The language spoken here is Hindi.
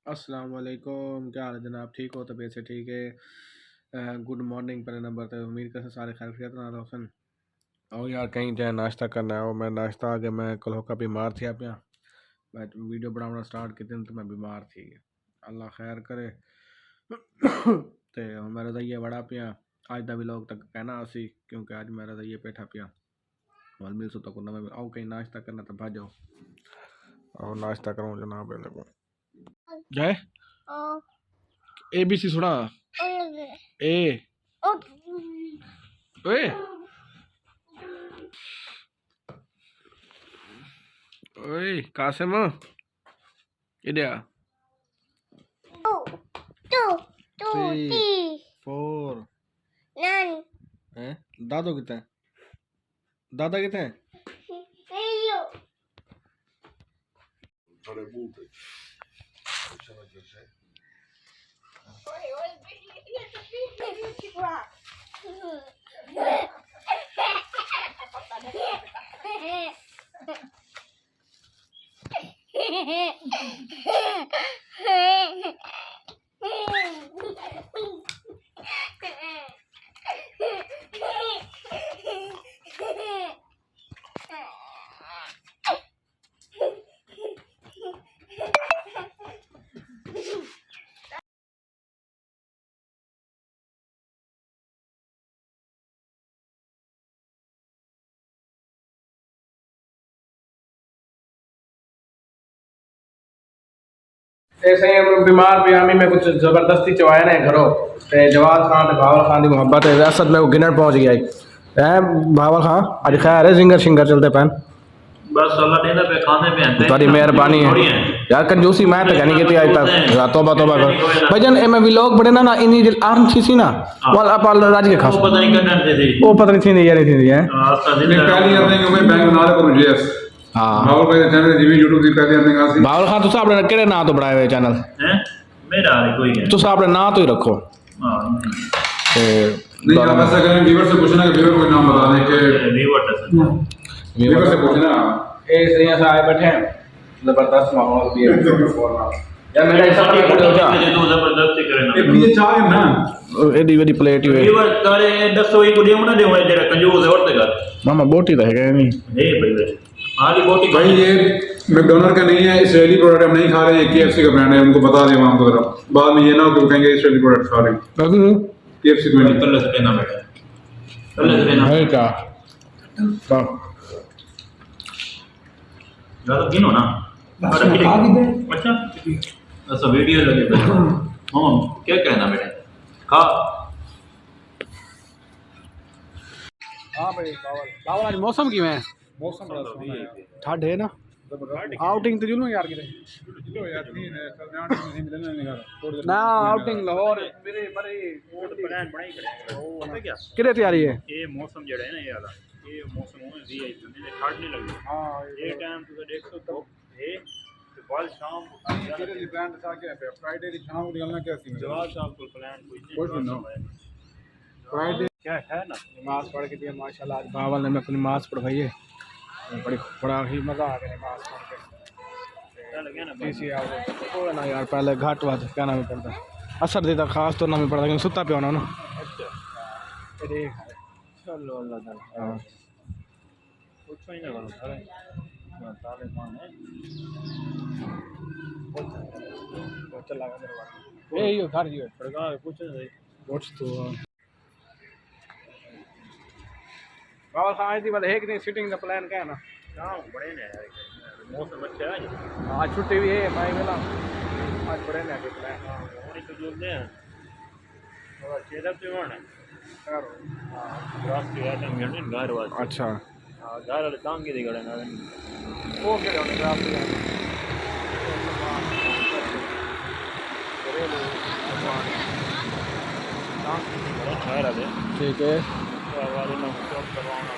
अस्सलाम वालेकुम, क्या हाल है जनाब? ठीक हो? तबीयत से ठीक है? गुड मॉर्निंग पहले नंबर तो उम्मीद कर सारे खैरियत ना रोशन। और यार कहीं जाए नाश्ता करना है। और मैं नाश्ता आगे मैं कल होकर बीमार थी आप यहाँ। मैं वीडियो बनाना स्टार्ट किए दिन तो मैं बीमार थी। अल्लाह खैर करे। तो मेरा रजाइया बड़ा पिया आज दा भी लोग तक कहना आसी क्योंकि आज मेरा रजाइया पेठा पिया वल मिल सो तक मैं आओ कहीं नाश्ता करना तो भाजो और नाश्ता करूँ जनाब को जय ABC सुना ए ओए ओए कासिम इधर 3 4 हैं दादो कितना है दादा कितना है थोड़े बूट ऐसे ही बीमार भी आमी में कुछ जबरदस्ती चवाया ना घरों ते जवाद खान ते भावल खान की मोहब्बत है रियासत में वो गिनर पहुंच गया है भावल खान आज खैर है जिंगर शिंगर चलते पैन बस अल्लाह ने पे खाने पे हैं तुम्हारी मेहरबानी है यार कंजूसी मैं तो कहनी की आज तक तौबा तौबा कर भजन ए में व्लॉग बड़े ना इनी आर्म छी ना वाल आप राज के खास पता नहीं करना थी वो पता नहीं थी यार थी है पहली अपने को मैं बैंक बना करूं जीएस हां बावल भाई चैनल जीवी YouTube की पहली अपने का सी बावल खान तुसा अपने केड़े नाम तो बनाए हुए चैनल हैं मेरा कोई है तुसा अपने नाम तो ही रखो हां नहीं आप ऐसा करें व्यूअर से पूछना कि व्यूअर कोई नाम बता दे कि व्यूअर से पूछना ए सही से आए बैठे हैं जबरदस्त माहौल भी है यार मेरा ऐसा पता हो जा तो जबरदस्ती करे ना ये चाह है ना एडी वेडी प्लेट ही व्यूअर करे दसो ही को देव ना देव तेरा कंजूस है और ते कर मामा बोटी तो है नहीं हे भाई आगे बोटी भाई ये मैकडॉनल्ड का नहीं है इसराइली प्रोडक्ट हम नहीं खा रहे ये KFC का ब्रांड है उनको बता दें वहां को जरा बाद में ये ना हो कि कहेंगे इसराइली प्रोडक्ट खा रहे हैं KFC को नहीं तल्ले से ना बैठा तल्ले से ना है क्या तो ज्यादा किनो ना अच्छा अच्छा वीडियो लगे हां क्या कहना बेटा खा हां भाई बावल आज मौसम की है मौसम बड़ा सोना है ठंड है ना आउटिंग तो जुलूं यार किधर लो यार नहीं है कल्याण नहीं मिलने नहीं निकाल ना आउटिंग लाहौर मेरे बड़े प्लान बनाई करेंगे पता क्या किधर तैयारी है ये मौसम जड़ा है ना ये वाला ये मौसम हो दी है इतने ठंड नहीं लगी हां ये टाइम तो देखो तो ये तो कल शाम को तेरे ब्रांड सा क्या है फ्राइडे की शाम को निकलना क्या सीन है जवाब साहब को प्लान कुछ नहीं फ्राइडे क्या है ना नमाज पढ़ के दिया माशाल्लाह आज बावल ने मैं अपनी नमाज पढ़वाई है बड़ा ही मज़ा आ गया नमाज पढ़ के चल गया ना पीसी आ गए तो ना यार पहले घाट वाद क्या नाम पड़ता असर देता खास तो नाम पड़ता लेकिन सुता पे होना ना अच्छा देख चलो अल्लाह ताला हां कुछ नहीं करो सारे ताले कौन है चला गया दरबार ए यो घर यो पड़गा कुछ नहीं व्हाट्स तो बाबा खान दी वाले है कि नहीं सिटिंग द प्लान क्या है ना हां बड़े ने यार मौसम अच्छा है आज छुट्टी भी है मैं वेला आज बड़े ने प्लान और तो जोड़ते हैं थोड़ा चेहरा पे होना यार रास्ते आटम गए घर वाले अच्छा हां घर वाले टांगे दी गड़े ना वो के होने का आप घर वाले ठीक है वाले ना सब करवाना